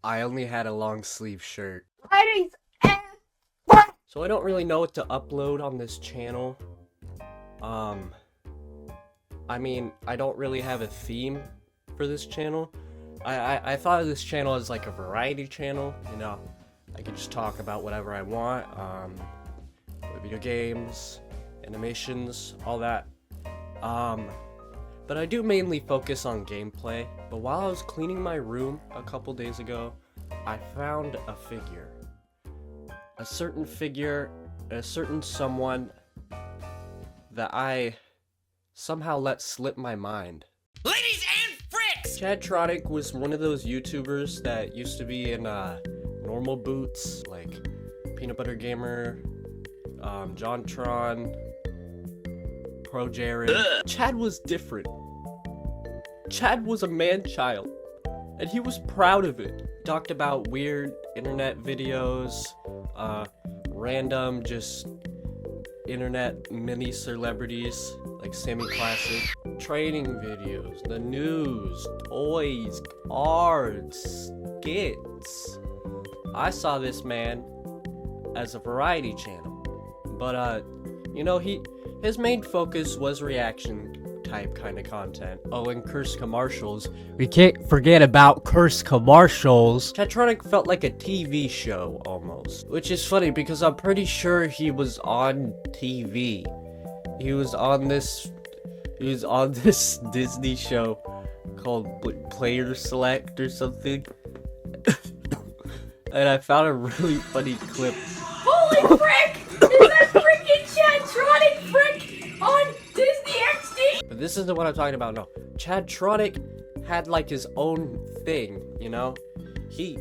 I only had a long sleeve shirt. Ladies and So I don't really know what to upload on this channel. I mean, I don't really have a theme for this channel. I thought of this channel as like a variety channel, you know. I could just talk about whatever I want, video games, animations, all that. But I do mainly focus on gameplay. But while I was cleaning my room a couple days ago, I found a figure. A certain figure, a certain someone that I somehow let slip my mind. Ladies and FRICKS! Chadtronic was one of those YouTubers that used to be in Normal Boots, like Peanut Butter Gamer, Jontron, Pro Jared. Chad was different. Chad was a man-child, and he was proud of it. Talked about weird internet videos, random just internet mini celebrities like Sammy Classic, training videos, the news, toys, cards, skits. I saw this man as a variety channel, but you know, his main focus was reaction type kind of content. Oh, and curse commercials. We can't forget about curse commercials. Chadtronic felt like a TV show almost, which is funny because I'm pretty sure he was on TV. He was on this Disney show called Player Select or something. And I found a really funny clip. holy frick! Is that freaking Chadtronic frick on Disney XD? But this isn't what I'm talking about, no. Chadtronic had like his own thing, you know? He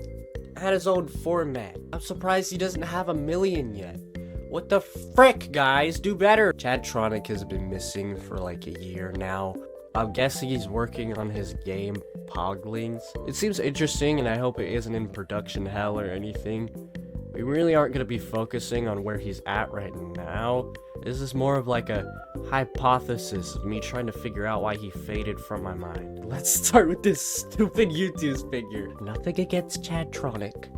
had his own format. I'm surprised he doesn't have 1 million yet. What the frick, guys? Do better! Chadtronic has been missing for like a year now. I'm guessing he's working on his game, Poglings. It seems interesting, and I hope it isn't in production hell or anything. We really aren't going to be focusing on where he's at right now. This is more of like a hypothesis of me trying to figure out why he faded from my mind. Let's start with this stupid YouTube figure. Nothing against Chadtronic.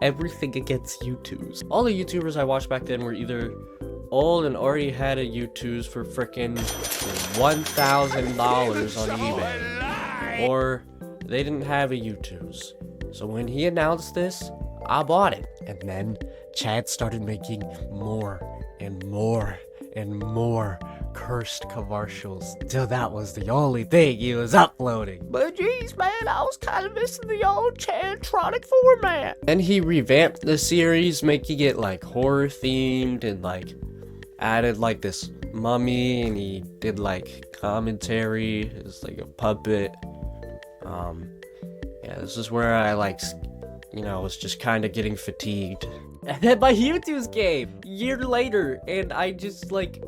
Everything against YouTubes. All the YouTubers I watched back then were either old and already had a YouTubes for frickin' $1,000 on eBay. Or they didn't have a YouTubes. So when he announced this, I bought it. And then Chad started making more and more and more cursed commercials till that was the only thing he was uploading. But geez, man, I was kind of missing the old Chadtronic format. And he revamped the series, making it like horror themed and like added like this mummy, and he did like commentary. It was like a puppet. Yeah, this is where I like, you know, was just kind of getting fatigued. And then my YouTube's came a year later, and I just like,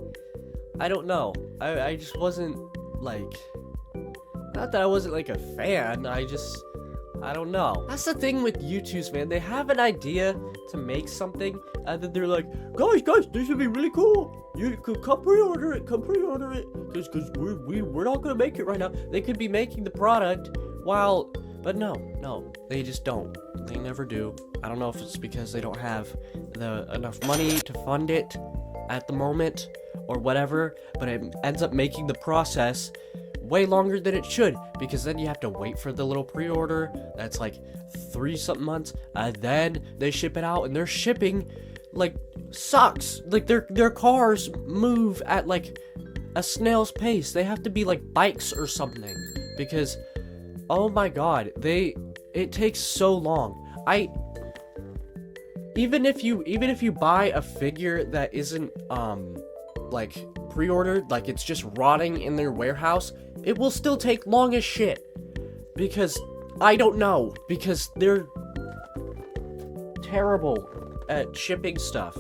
I don't know. I just wasn't like, not that I wasn't like a fan, I don't know. That's the thing with YouTubes, man. They have an idea to make something, and then they're like, guys, this would be really cool. You could come pre-order it, because we're not gonna make it right now. They could be making the product but no, they just don't. They never do. I don't know if it's because they don't have enough money to fund it at the moment or whatever, but it ends up making the process way longer than it should, because then you have to wait for the little pre-order that's like 3-something months, and then they ship it out, and their shipping like sucks. Like their cars move at like a snail's pace. They have to be like bikes or something, because oh my god, it takes so long. Even if you buy a figure that isn't like pre-ordered, like it's just rotting in their warehouse, it will still take long as shit. Because I don't know, because they're terrible at shipping stuff.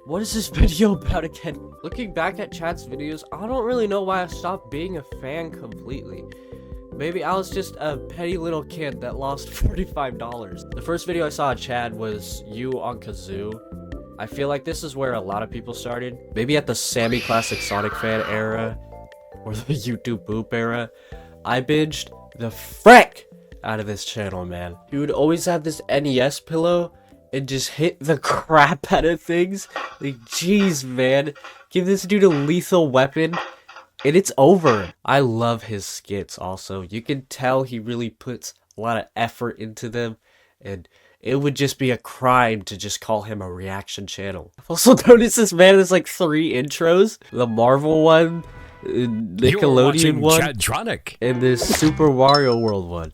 What is this video about again? Looking back at Chad's videos, I don't really know why I stopped being a fan completely. Maybe I was just a petty little kid that lost $45. The first video I saw of Chad was you on Kazoo. I feel like this is where a lot of people started. Maybe at the Sammy Classic Sonic fan era, or the YouTube Boop era. I binged the frick out of this channel, man. He would always have this NES pillow and just hit the crap out of things. Like, jeez, man. Give this dude a lethal weapon and it's over. I love his skits also. You can tell he really puts a lot of effort into them, and it would just be a crime to just call him a reaction channel. I've also noticed this man has like 3 intros. The Marvel one, Nickelodeon one, Chadtronic, and this Super Mario World one.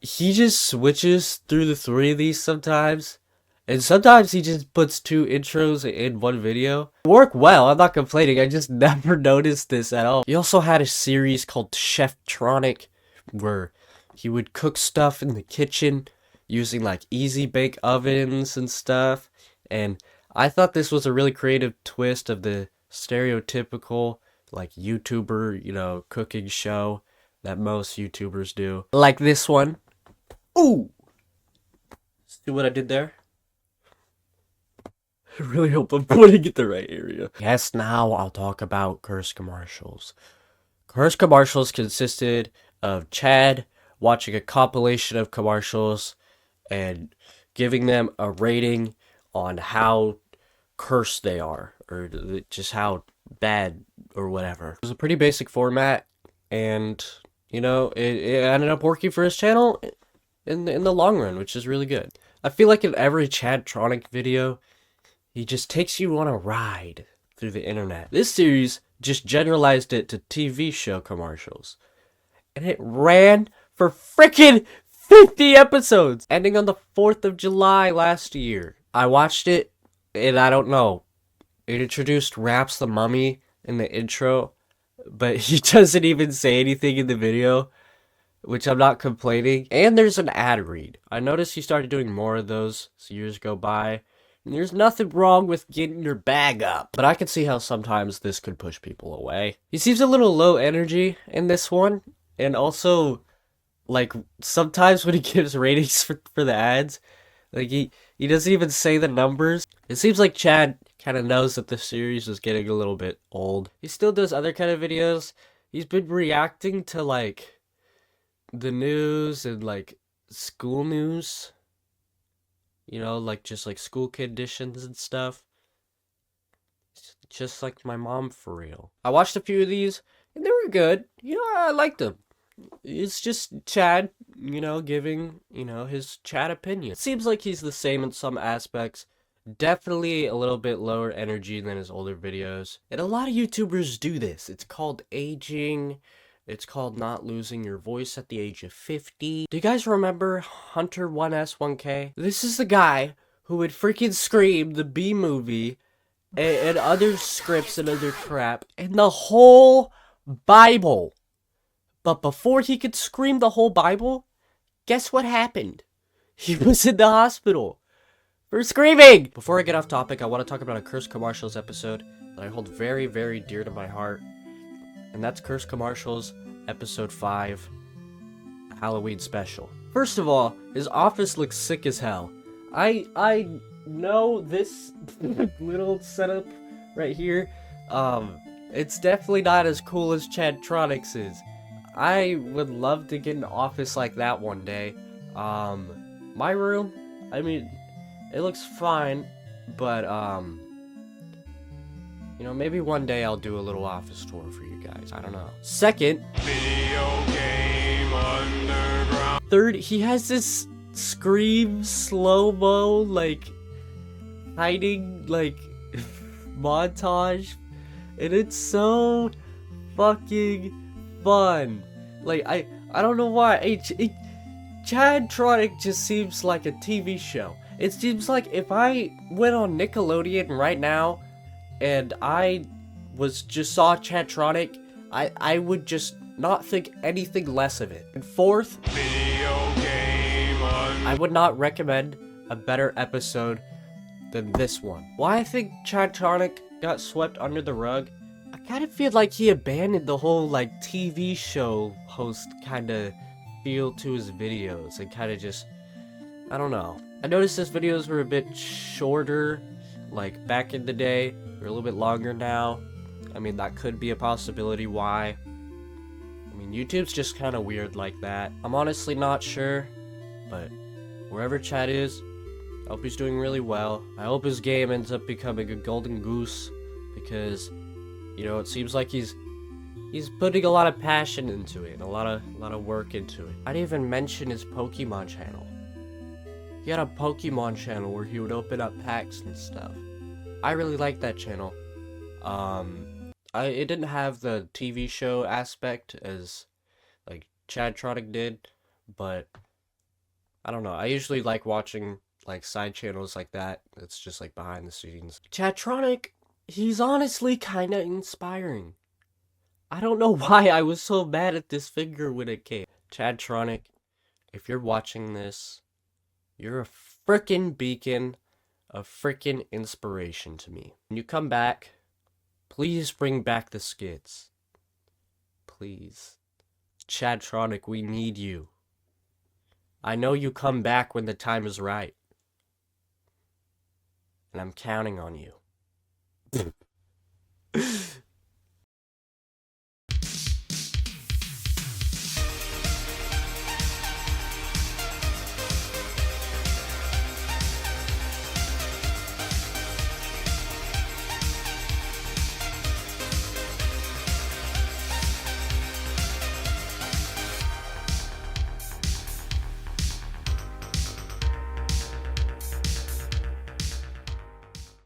He just switches through the 3 of these sometimes. And sometimes he just puts 2 intros in one video. They work well, I'm not complaining, I just never noticed this at all. He also had a series called Chadtronic, where he would cook stuff in the kitchen using like easy bake ovens and stuff. And I thought this was a really creative twist of the stereotypical like YouTuber, you know, cooking show that most YouTubers do. Like this one. Ooh! See what I did there? I really hope I'm putting it the right area. Yes, now I'll talk about curse commercials. Curse commercials consisted of Chad watching a compilation of commercials and giving them a rating on how cursed they are, or just how bad or whatever. It was a pretty basic format, and you know, it ended up working for his channel in the long run, which is really good. I feel like in every Chadtronic video, he just takes you on a ride through the internet. This series just generalized it to TV show commercials, and it ran for frickin' 50 episodes, ending on the 4th of July last year. I watched it, and I don't know, it introduced Raps the Mummy in the intro, but he doesn't even say anything in the video, which I'm not complaining. And there's an ad read. I noticed he started doing more of those as years go by. And there's nothing wrong with getting your bag up, but I can see how sometimes this could push people away. He seems a little low energy in this one, and also, like, sometimes when he gives ratings for the ads, like, he doesn't even say the numbers. It seems like Chad kind of knows that the series is getting a little bit old. He still does other kind of videos. He's been reacting to, like, the news and, like, school news. You know, like, just, like, school conditions and stuff. Just like my mom, for real. I watched a few of these, and they were good. You know, I liked them. It's just Chad, you know, giving, you know, his Chad opinion. It seems like he's the same in some aspects. Definitely a little bit lower energy than his older videos. And a lot of YouTubers do this. It's called aging. It's called not losing your voice at the age of 50. Do you guys remember Hunter 1S1K? This is the guy who would freaking scream the B movie and other scripts and other crap and the whole Bible. But before he could scream the whole Bible, guess what happened? He was in the hospital for screaming! Before I get off topic, I want to talk about a Curse Commercials episode that I hold very, very dear to my heart. And that's Curse Commercials, Episode 5, Halloween Special. First of all, his office looks sick as hell. I know this little setup right here, it's definitely not as cool as Chadtronic's is. I would love to get an office like that one day. My room, I mean, it looks fine, but, you know, maybe one day I'll do a little office tour for you guys. I don't know. Second, Video Game Underground. Third, he has this scream slow-mo, like, hiding, like, montage. And it's so fucking fun. Like, I don't know why. Chadtronic just seems like a TV show. It seems like if I went on Nickelodeon right now, and I just saw Chadtronic, I would just not think anything less of it. And fourth, I would not recommend a better episode than this one. Why I think Chadtronic got swept under the rug, I kind of feel like he abandoned the whole, like, TV show host kind of feel to his videos, and kind of just, I don't know. I noticed his videos were a bit shorter, like, back in the day. They're a little bit longer now. I mean, that could be a possibility why. I mean, YouTube's just kind of weird like that. I'm honestly not sure, but wherever Chad is, I hope he's doing really well. I hope his game ends up becoming a golden goose, because, you know, it seems like he's putting a lot of passion into it, and a lot of work into it. I didn't even mention his Pokemon channel. He had a Pokemon channel where he would open up packs and stuff. I really like that channel. It didn't have the TV show aspect as like Chadtronic did, but I don't know. I usually like watching like side channels like that. It's just like behind the scenes. Chadtronic, he's honestly kind of inspiring. I don't know why I was so mad at this figure when it came. Chadtronic, if you're watching this, you're a frickin' beacon of frickin' inspiration to me. When you come back, please bring back the skits. Please. Chadtronic, we need you. I know you come back when the time is right. And I'm counting on you.